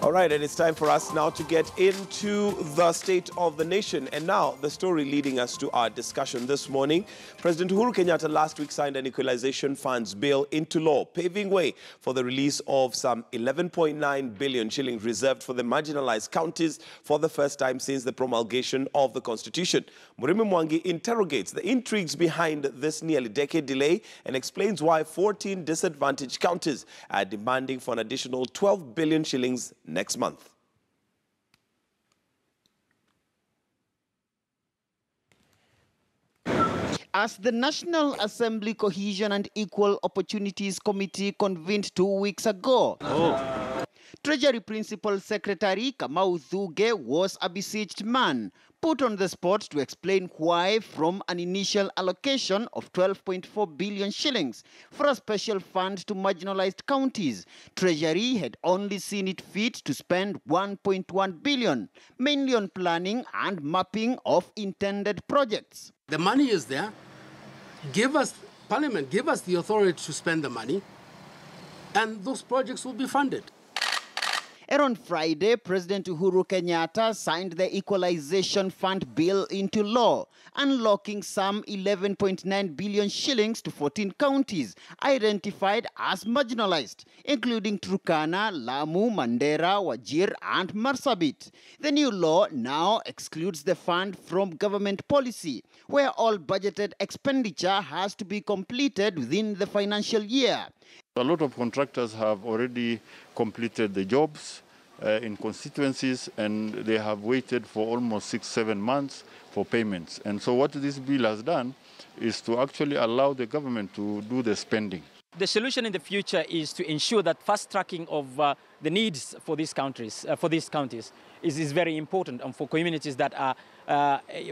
All right, and it's time for us now to get into the state of the nation. And now, the story leading us to our discussion this morning. President Uhuru Kenyatta last week signed an equalization funds bill into law, paving way for the release of some 11.9 billion shillings reserved for the marginalized counties for the first time since the promulgation of the Constitution. Murimi Mwangi interrogates the intrigues behind this nearly decade delay and explains why 14 disadvantaged counties are demanding for an additional 12 billion shillings next month. As the National Assembly Cohesion and Equal Opportunities Committee convened 2 weeks ago, Treasury Principal Secretary Kamau Thuge was a besieged man, put on the spot to explain why from an initial allocation of 12.4 billion shillings for a special fund to marginalized counties, Treasury had only seen it fit to spend 1.1 billion, mainly on planning and mapping of intended projects. The money is there. Give us, Parliament, give us the authority to spend the money, and those projects will be funded. And on Friday, President Uhuru Kenyatta signed the Equalization Fund bill into law, unlocking some 11.9 billion shillings to 14 counties identified as marginalized, including Turkana, Lamu, Mandera, Wajir, and Marsabit. The new law now excludes the fund from government policy, where all budgeted expenditure has to be completed within the financial year. A lot of contractors have already completed the jobs in constituencies, and they have waited for almost 6-7 months for payments. And so what this bill has done is to actually allow the government to do the spending. The solution in the future is to ensure that fast tracking of the needs for these counties is very important, and for communities that are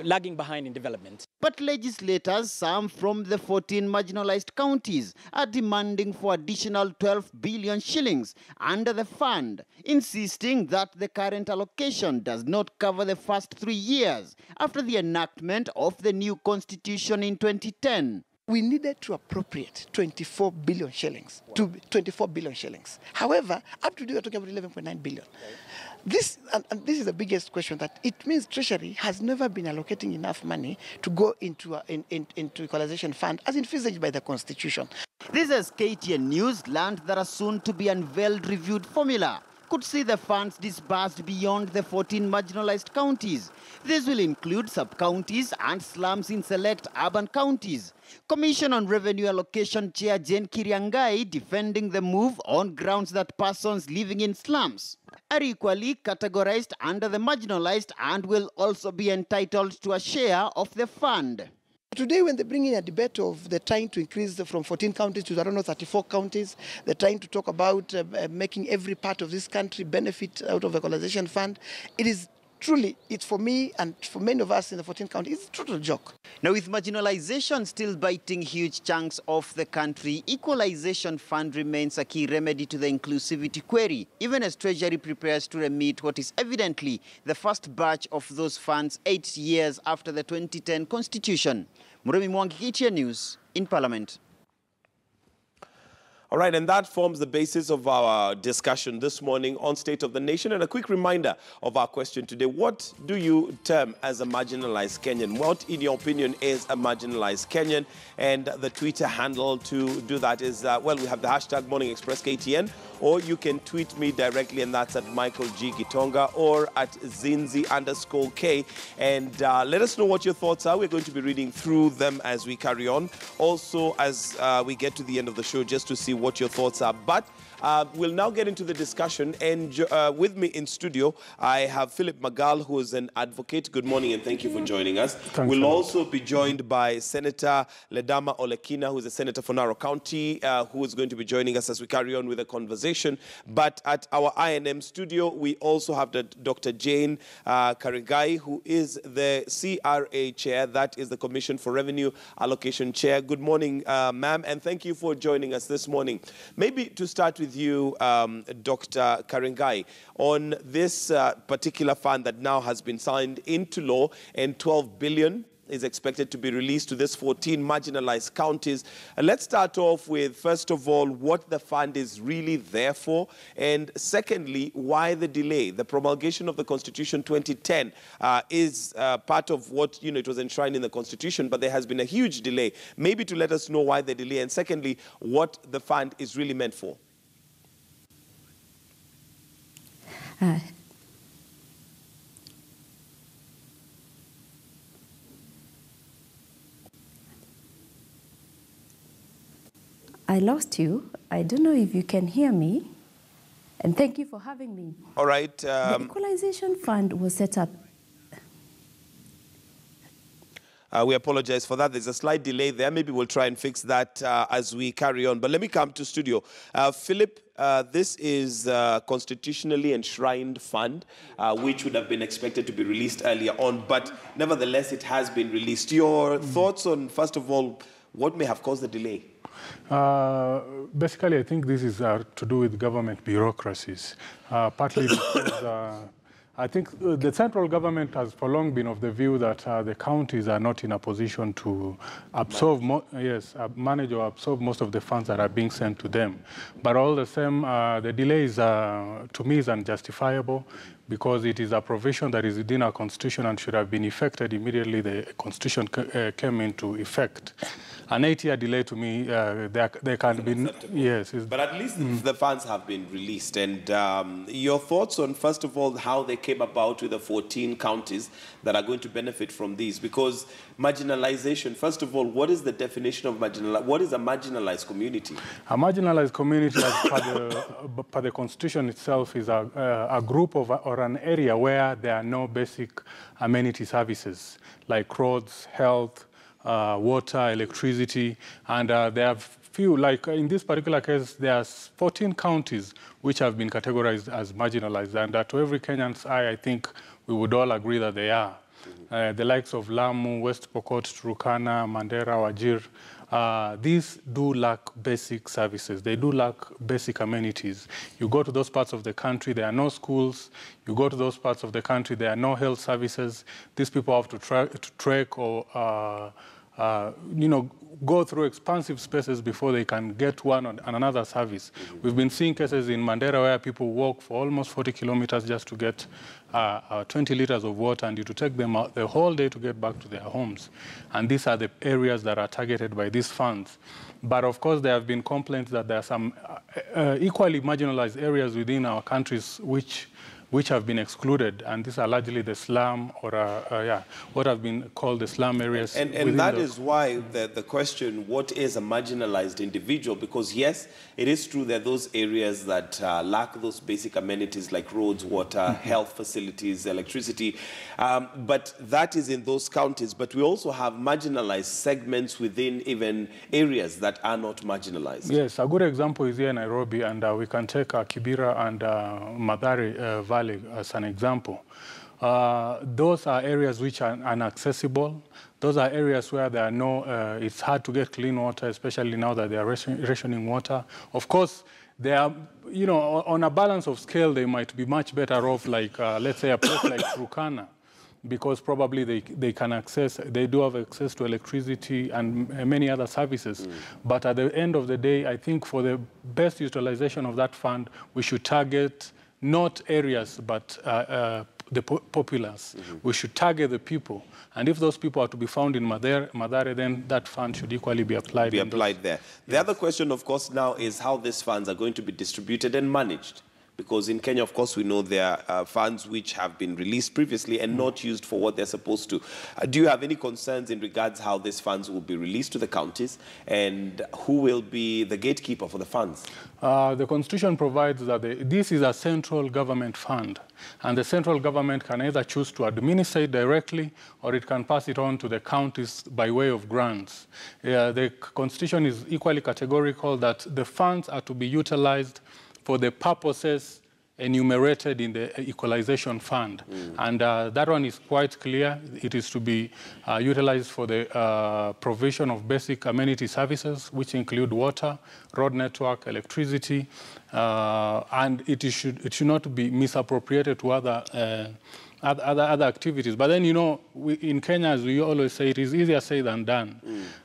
lagging behind in development. But legislators, some from the 14 marginalized counties, are demanding for additional 12 billion shillings under the fund, insisting that the current allocation does not cover the first 3 years after the enactment of the new constitution in 2010. We needed to appropriate 24 billion shillings to 24 billion shillings. However, up to today, we're talking about 11.9 billion. This is the biggest question, that it means Treasury has never been allocating enough money to go into equalization fund as envisaged by the Constitution. This is KTN News learned that a soon-to-be unveiled reviewed formula could see the funds disbursed beyond the 14 marginalized counties. This will include sub-counties and slums in select urban counties. Commission on Revenue Allocation Chair Jane Kiriangai defending the move on grounds that persons living in slums are equally categorized under the marginalized and will also be entitled to a share of the fund. Today, when they bring in a debate of the trying to increase from 14 counties to around 34 counties, they're trying to talk about making every part of this country benefit out of the equalization fund. It is truly, it's for me and for many of us in the 14 counties, it's a total joke. Now, with marginalization still biting huge chunks of the country, equalization fund remains a key remedy to the inclusivity query, even as Treasury prepares to remit what is evidently the first batch of those funds 8 years after the 2010 Constitution. Murimi Mwangi, KTN News, in Parliament. All right, and that forms the basis of our discussion this morning on State of the Nation. And a quick reminder of our question today. What do you term as a marginalized Kenyan? What, in your opinion, is a marginalized Kenyan? And the Twitter handle to do that is, well, we have the hashtag MorningExpressKTN, or you can tweet me directly, and that's at Michael G. Gitonga or at Zinzi_K. And let us know what your thoughts are. We're going to be reading through them as we carry on. Also, as we get to the end of the show, just to see what your thoughts are. But we'll now get into the discussion, and with me in studio I have Philip Magal, who is an advocate. Good morning and thank you for joining us. We'll also be joined by Senator Ledama Olekina, who is a senator for Narok County, who is going to be joining us as we carry on with the conversation. But at our INM studio, we also have Dr. Jane Karigai, who is the CRA chair, that is the Commission for Revenue Allocation chair. Good morning, ma'am, and thank you for joining us this morning. Maybe to start with you, Dr. Karingai, on this particular fund that now has been signed into law, and 12 billion is expected to be released to these 14 marginalized counties. Let's start off with, first of all, what the fund is really there for, and secondly, why the delay. The promulgation of the Constitution 2010 is part of what, it was enshrined in the Constitution, but there has been a huge delay. Maybe to let us know why the delay, and secondly, what the fund is really meant for. I lost you. I don't know if you can hear me. And thank you for having me. All right. The Equalization Fund was set up. We apologize for that. There's a slight delay there. Maybe we'll try and fix that as we carry on. But let me come to studio. Philip, this is a constitutionally enshrined fund, which would have been expected to be released earlier on. But nevertheless, it has been released. Your thoughts on, first of all, what may have caused the delay? Basically, I think this is to do with government bureaucracies, partly because I think the central government has for long been of the view that the counties are not in a position to absorb, manage or absorb most of the funds that are being sent to them. But all the same, the delay is, to me, is unjustifiable, because it is a provision that is within our constitution and should have been effected immediately the constitution came into effect. An 8-year delay, to me, there can be, yes. But at least the funds have been released. And your thoughts on, first of all, how they came about with the 14 counties that are going to benefit from these? Because marginalization, first of all, what is the definition of marginalized? What is a marginalized community? A marginalized community, as per the constitution itself, is a group of, or an area where there are no basic amenity services like roads, health, water, electricity, and there are few, like in this particular case, there are 14 counties which have been categorized as marginalized, and to every Kenyan's eye, I think we would all agree that they are. The likes of Lamu, West Pokot, Turkana, Mandera, Wajir, these do lack basic services. They do lack basic amenities. You go to those parts of the country, there are no schools. You go to those parts of the country, there are no health services. These people have to trek or go through expansive spaces before they can get one and another service. We've been seeing cases in Mandera where people walk for almost 40 kilometers just to get 20 liters of water, and it will take them the whole day to get back to their homes. And these are the areas that are targeted by these funds. But of course, there have been complaints that there are some equally marginalized areas within our countries which have been excluded, and these are largely the slum or what have been called the slum areas. And that is why the question, what is a marginalized individual? Because yes, it is true that those areas that lack those basic amenities like roads, water, health facilities, electricity, but that is in those counties. But we also have marginalized segments within even areas that are not marginalized. Yes, a good example is here in Nairobi, and we can take Kibera and Mathare Valley as an example. Those are areas which are inaccessible. Those are areas where there are no, it's hard to get clean water, especially now that they are rationing water. Of course, they are, on a balance of scale, they might be much better off, like, let's say, a place like Turkana, because probably they do have access to electricity and many other services. But at the end of the day, I think for the best utilization of that fund, we should target not areas, but the populace. We should target the people. And if those people are to be found in Mathare, then that fund should equally be applied. There. The other question, of course, now is how these funds are going to be distributed and managed. Because in Kenya, of course, we know there are funds which have been released previously and not used for what they're supposed to. Do you have any concerns in regards how these funds will be released to the counties, and who will be the gatekeeper for the funds? The Constitution provides that this is a central government fund, and the central government can either choose to administer it directly or it can pass it on to the counties by way of grants. The Constitution is equally categorical that the funds are to be utilized for the purposes enumerated in the equalization fund. And that one is quite clear. It is to be utilized for the provision of basic amenity services, which include water, road network, electricity, and it should not be misappropriated to other other activities. But then, you know, in Kenya, as we always say, it is easier said than done.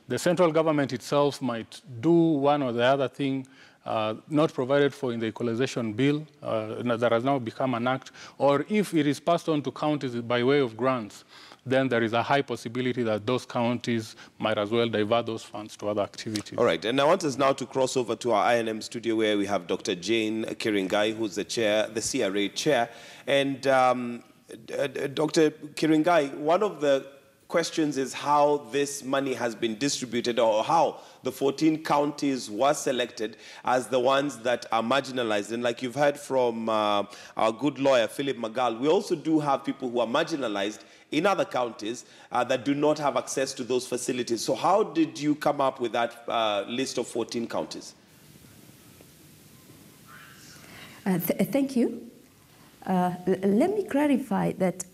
The central government itself might do one or the other thing not provided for in the equalization bill that has now become an act, or if it is passed on to counties by way of grants, then there is a high possibility that those counties might as well divert those funds to other activities. All right, and I want us now to cross over to our INM studio where we have Dr. Jane Kiringai, who's the CRA chair. And Dr. Kiringai, one of the questions is how this money has been distributed, or how the 14 counties were selected as the ones that are marginalized. And like you've heard from our good lawyer, Philip Magal, we also do have people who are marginalized in other counties that do not have access to those facilities. So how did you come up with that list of 14 counties? Thank you. Let me clarify that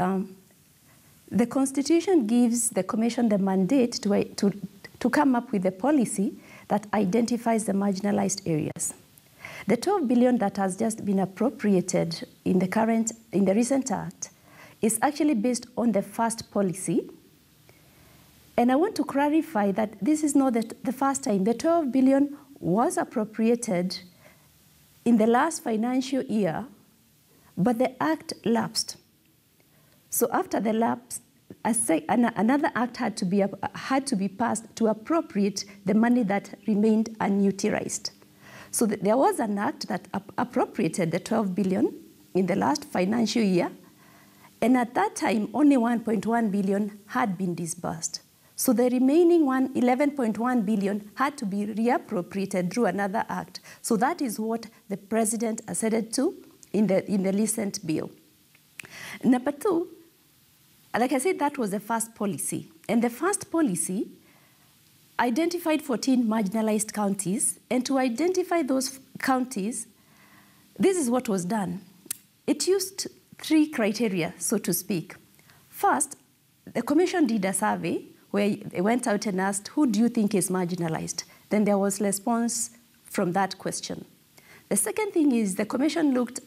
the Constitution gives the Commission the mandate to come up with a policy that identifies the marginalized areas. The 12 billion that has just been appropriated in the recent act is actually based on the first policy. And I want to clarify that this is not the first time. The 12 billion was appropriated in the last financial year, but the act lapsed. So after the lapse, another act had to be passed to appropriate the money that remained unutilized. So there was an act that appropriated the 12 billion in the last financial year, and at that time, only 1.1 billion had been disbursed. So the remaining 11.1 billion had to be reappropriated through another act. So that is what the president acceded to in the recent bill. Number two, like I said, that was the first policy. And the first policy identified 14 marginalized counties. And to identify those counties, this is what was done. It used 3 criteria, so to speak. First, the Commission did a survey where they went out and asked, who do you think is marginalized? Then there was response from that question. The second thing is the Commission looked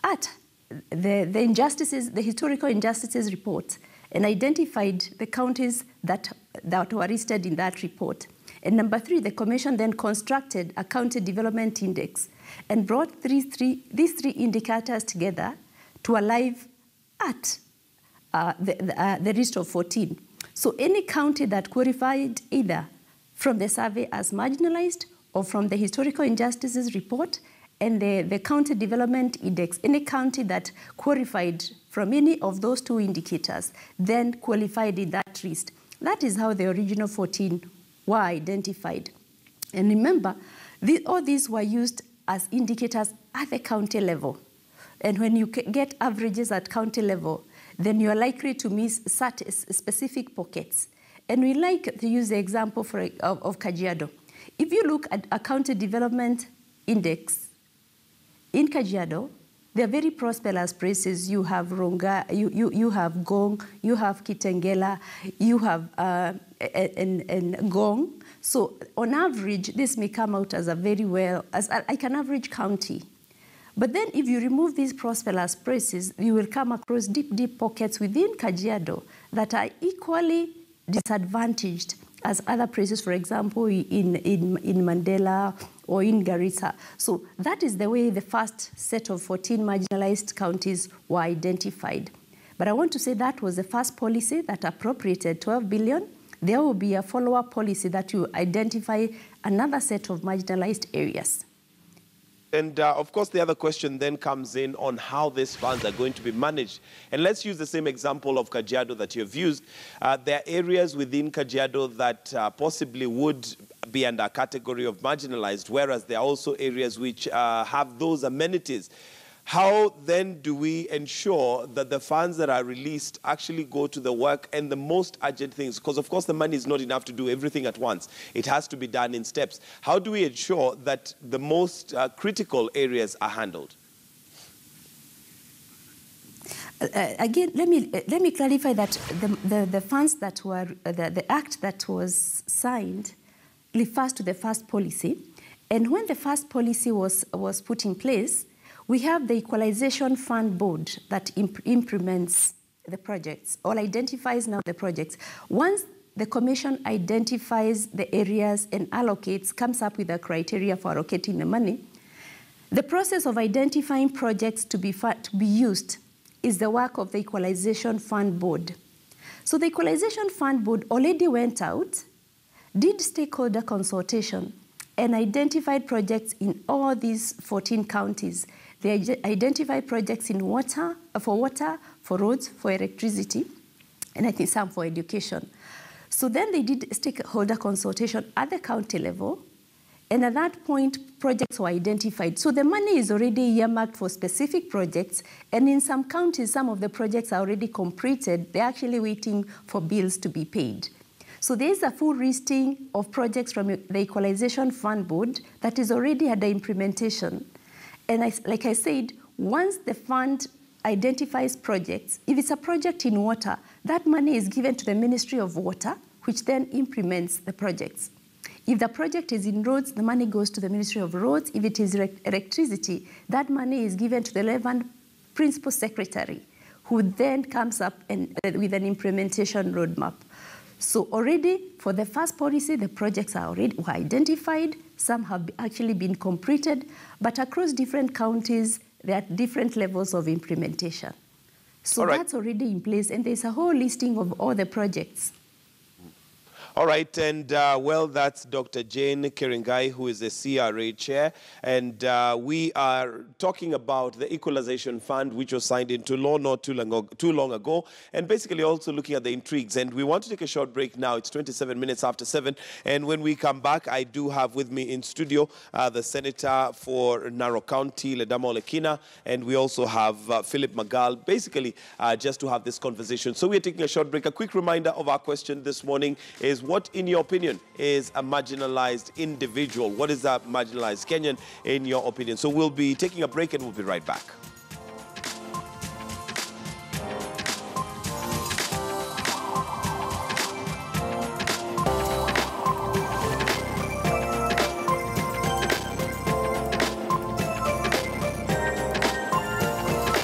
at the injustices, the historical injustices report, and identified the counties that were listed in that report. And number 3, the Commission then constructed a county development index and brought these three indicators together to arrive at the list of 14. So any county that qualified either from the survey as marginalized or from the historical injustices report and the county development index, any county that qualified from any of those 2 indicators then qualified in that list. That is how the original 14 were identified. And remember, all these were used as indicators at the county level. And when you get averages at county level, then you are likely to miss specific pockets. And we like to use the example of Kajiado. If you look at a county development index in Kajiado, they are very prosperous places. You have Ronga, you have Gong, you have Kitengela, you have and Gong. So on average, this may come out as like an average county. But then if you remove these prosperous places, you will come across deep pockets within Kajiado that are equally disadvantaged as other places, for example, in Mandela or in Garissa. So that is the way the first set of 14 marginalized counties were identified. But I want to say that was the first policy that appropriated 12 billion. There will be a follow-up policy that will identify another set of marginalized areas. And of course, the other question then comes in on how these funds are going to be managed. And let's use the same example of Kajiado that you've used. There are areas within Kajiado that possibly would be under a category of marginalized, whereas there are also areas which have those amenities. How then do we ensure that the funds that are released actually go to the work and the most urgent things? Because, of course, the money is not enough to do everything at once. It has to be done in steps. How do we ensure that the most critical areas are handled? Again, let me clarify that the funds that were, the act that was signed refers to the first policy. And when the first policy was put in place, we have the Equalization Fund Board that implements the projects, or identifies now the projects. Once the commission identifies the areas and allocates, comes up with a criteria for allocating the money, the process of identifying projects to be used is the work of the Equalization Fund Board. So the Equalization Fund Board already went out, did stakeholder consultation, and identified projects in all these 14 counties. They identified projects in water, for roads, for electricity, and I think some for education. So then they did stakeholder consultation at the county level, and at that point, projects were identified. So the money is already earmarked for specific projects, and in some counties, some of the projects are already completed. They're actually waiting for bills to be paid. So there is a full listing of projects from the Equalization Fund Board that is already under implementation. And like I said, once the fund identifies projects, if it's a project in water, that money is given to the Ministry of Water, which then implements the projects. If the project is in roads, the money goes to the Ministry of Roads. If it is electricity, that money is given to the relevant principal secretary, who then comes up with an implementation roadmap. So already, for the first policy, the projects were identified. Some have actually been completed, but across different counties, there are different levels of implementation. So that's already in place, and there's a whole listing of all the projects. All right, and well, that's Dr. Jane Kiringai, who is the CRA chair, and we are talking about the Equalization Fund, which was signed into law not too long ago, and basically also looking at the intrigues. And we want to take a short break now. It's 27 minutes after 7, and when we come back, I do have with me in studio the Senator for Narok County, Ledama Olekina, and we also have Philip Magal, basically just to have this conversation. So we're taking a short break. A quick reminder of our question this morning is, what, in your opinion, is a marginalized individual? What is a marginalized Kenyan, in your opinion? So we'll be taking a break and we'll be right back.